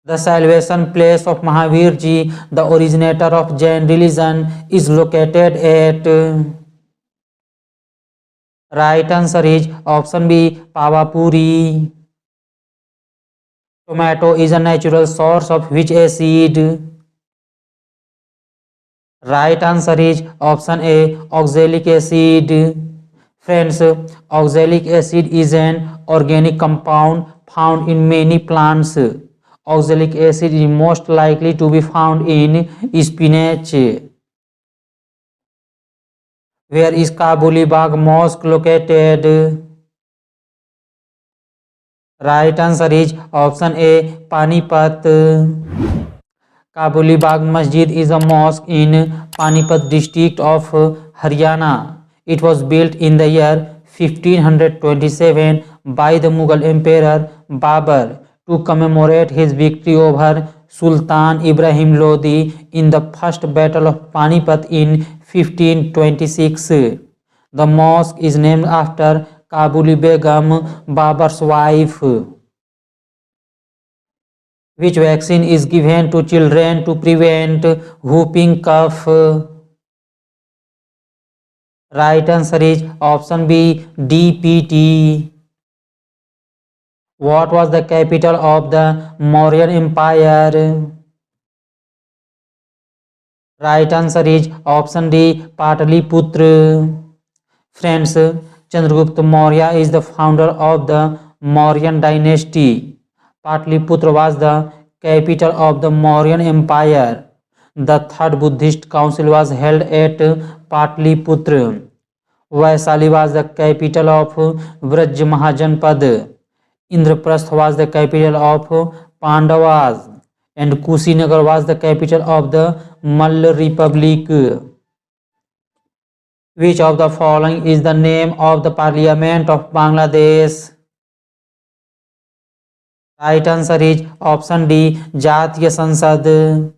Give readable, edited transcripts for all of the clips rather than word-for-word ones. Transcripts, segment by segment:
The salvation place of Mahavir Ji, the originator of Jain religion, is located at. Right answer is option B, Pavapuri. Tomato is a natural source of which acid? Right answer is option A, oxalic acid. Friends, oxalic acid is an organic compound found in many plants. Oxalic acid is most likely to be found in spinach. Where is Kabuli Bagh Mosque located? Right answer is option A, Panipat. Kabuli Bagh Masjid is a mosque in Panipat district of Haryana. It was built in the year 1527 by the Mughal Emperor Babur to commemorate his victory over Sultan Ibrahim Lodi in the First Battle of Panipat in 1526. The mosque is named after Kabuli Begum, Babur's wife. Which vaccine is given to children to prevent whooping cough? Right answer is option B, DPT. What was the capital of the Mauryan Empire? Right answer is option D, Pataliputra. Friends, Chandragupta Maurya is the founder of the Mauryan dynasty. Pataliputra was the capital of the Mauryan Empire. The third Buddhist council was held at Pataliputra. Vaisali was the capital of Vraj Mahajanpad. Indraprastha was the capital of Pandavas. And Kushinagar was the capital of the Malla Republic. Which of the following is the name of the Parliament of Bangladesh? Right answer is option D, Jatiya Sansad.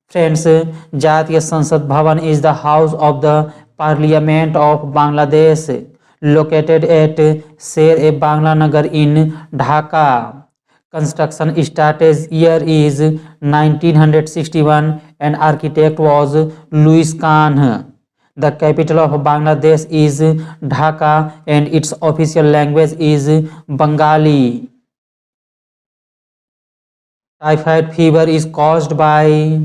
Friends, Jatiya Sansad Bhavan is the house of the Parliament of Bangladesh, located at Sher-e-Bangla Nagar in Dhaka. Construction started year is 1961 and architect was Louis Khan. The capital of Bangladesh is Dhaka and its official language is Bengali. Typhoid fever is caused by.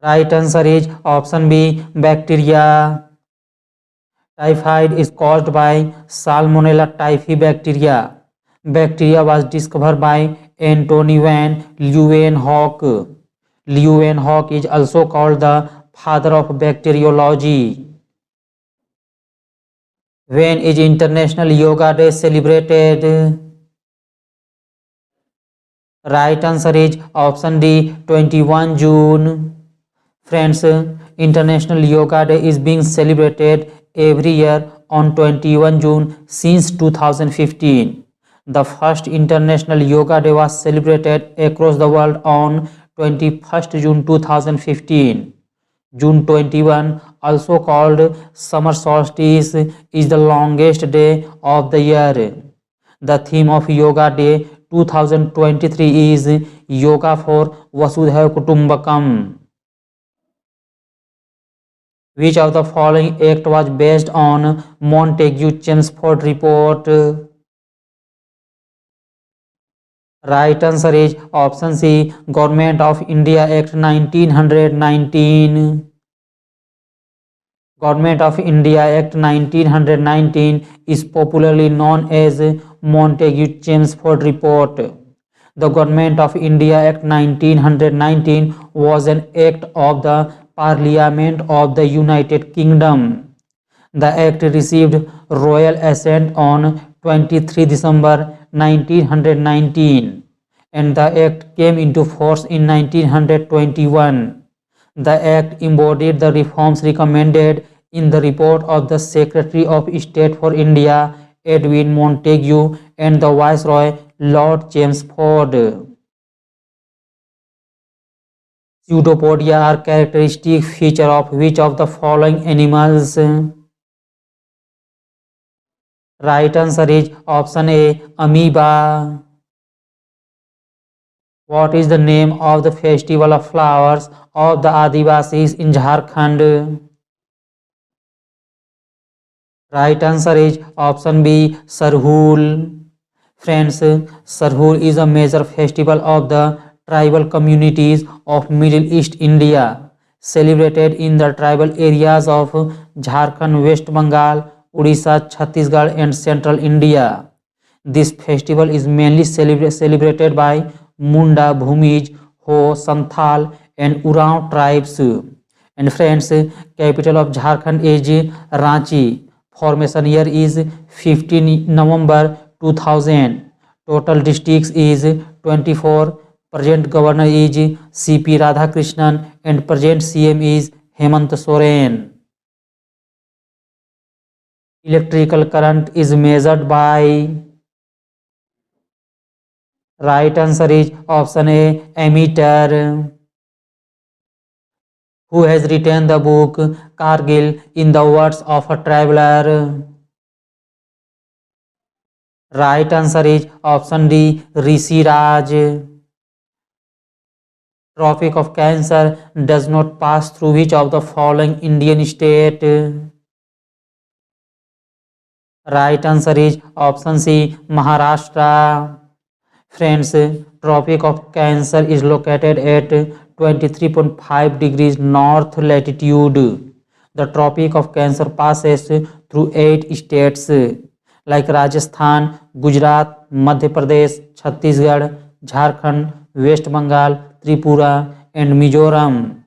Right answer is option B, bacteria. Typhoid is caused by Salmonella typhi bacteria. Bacteria was discovered by Antony van Leeuwenhoek. Leeuwenhoek is also called the father of bacteriology. When is International Yoga Day celebrated? Right answer is option D, 21 June. Friends, International Yoga Day is being celebrated every year on 21 June since 2015. The first International Yoga Day was celebrated across the world on 21st June 2015. June 21, also called summer solstice, is the longest day of the year. The theme of Yoga Day 2023 is Yoga for Vasudhaiva Kutumbakam. Which of the following act was based on Montagu-Chelmsford report? Right answer is option C, Government of India Act 1919. Government of India Act 1919 is popularly known as Montagu-Chelmsford report. The Government of India Act 1919 was an act of the Parliament of the United Kingdom. The act received royal assent on 23 December 1919 and the act came into force in 1921. The act embodied the reforms recommended in the report of the Secretary of State for India, Edwin Montagu, and the Viceroy, Lord Chelmsford. Pseudopodia are characteristic feature of which of the following animals? Right answer is option A, amoeba. What is the name of the festival of flowers of the Adivasis in Jharkhand? Right answer is option B, Sarhul. Friends, Sarhul is a major festival of the tribal communities of Middle East India, celebrated in the tribal areas of Jharkhand, West Bengal, Odisha, Chhattisgarh and Central India. This festival is mainly celebrated by Munda, Bhumij, Ho, Santhal and Urao tribes. And friends, capital of Jharkhand is Ranchi. Formation year is 15 November 2000. Total districts is 24. Present governor is C.P. Radhakrishnan and present CM is Hemant Soren. Electrical current is measured by. Right answer is option A, ammeter. Who has written the book Kargil in the words of a traveler? Right answer is option D, Rishi Raj. Tropic of Cancer does not pass through which of the following Indian state? Right answer is option C, Maharashtra. Friends, Tropic of Cancer is located at 23.5 degrees north latitude. The Tropic of Cancer passes through 8 states like Rajasthan, Gujarat, Madhya Pradesh, Chhattisgarh, Jharkhand, West Bengal, Tripura and Mizoram.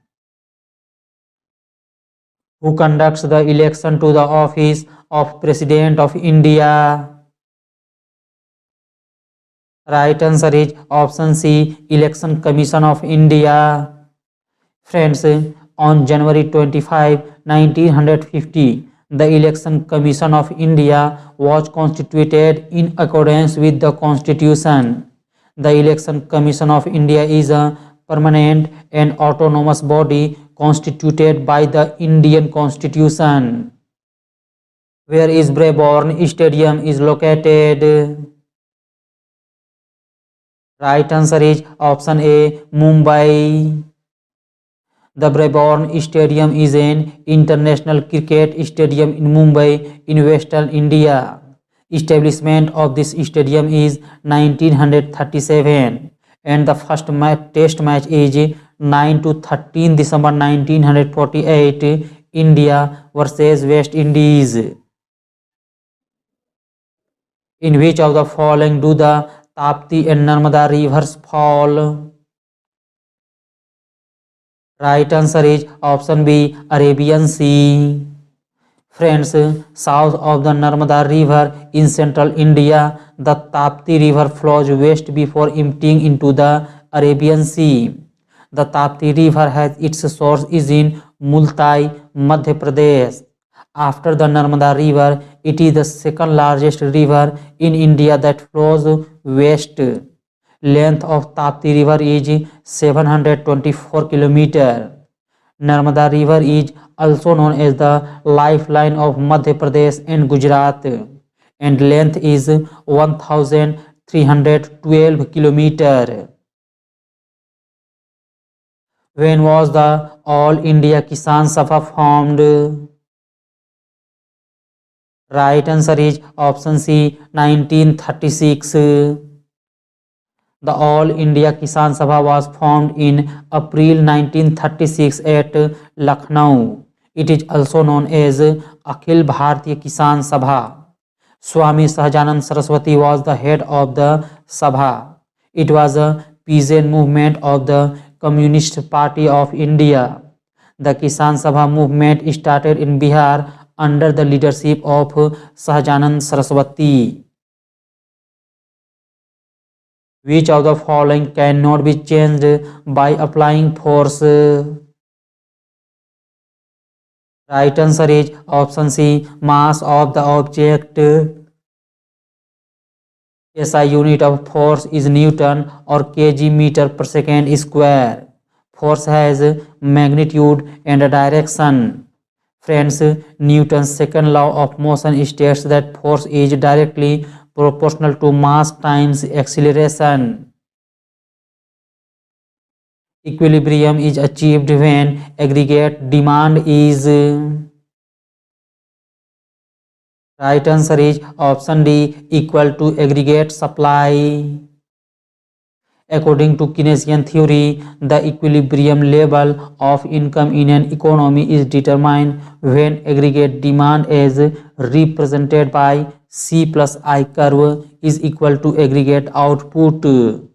Who conducts the election to the office of President of India? Right answer is option C, Election Commission of India. Friends, on January 25, 1950, the Election Commission of India was constituted in accordance with the Constitution. The Election Commission of India is a permanent and autonomous body constituted by the Indian Constitution. Where is Brabourne Stadium is located? Right answer is option A, Mumbai. The Brabourne Stadium is an international cricket stadium in Mumbai in Western India. Establishment of this stadium is 1937 and the first test match is 9 to 13 December 1948 India versus West Indies. In which of the following do the Tapti and Narmada rivers fall? Right answer is option B, Arabian Sea. Friends, south of the Narmada river in central India, the Tapti river flows west before emptying into the Arabian Sea. The Tapti river has its source is in Multai, Madhya Pradesh. After the Narmada river, it is the second largest river in India that flows west. Length of Tapti river is 724 km. Narmada river is also known as the lifeline of Madhya Pradesh and Gujarat and length is 1312 km. When was the All India Kisan Sabha formed? Right answer is option C, 1936. The All India Kisan Sabha was formed in April 1936 at Lucknow. It is also known as Akhil Bharatiya Kisan Sabha. Swami Sahajanand Saraswati was the head of the Sabha. It was a peasant movement of the Communist Party of India. The Kisan Sabha movement started in Bihar under the leadership of Sahajanand Saraswati. Which of the following cannot be changed by applying force? Right answer is option C, mass of the object. SI unit of force is Newton or kg meter per second square. Force has magnitude and a direction. Friends, Newton's second law of motion states that force is directly proportional to mass times acceleration. Equilibrium is achieved when aggregate demand is. Right answer is option D, equal to aggregate supply. According to Keynesian theory, the equilibrium level of income in an economy is determined when aggregate demand as represented by C plus I curve is equal to aggregate output.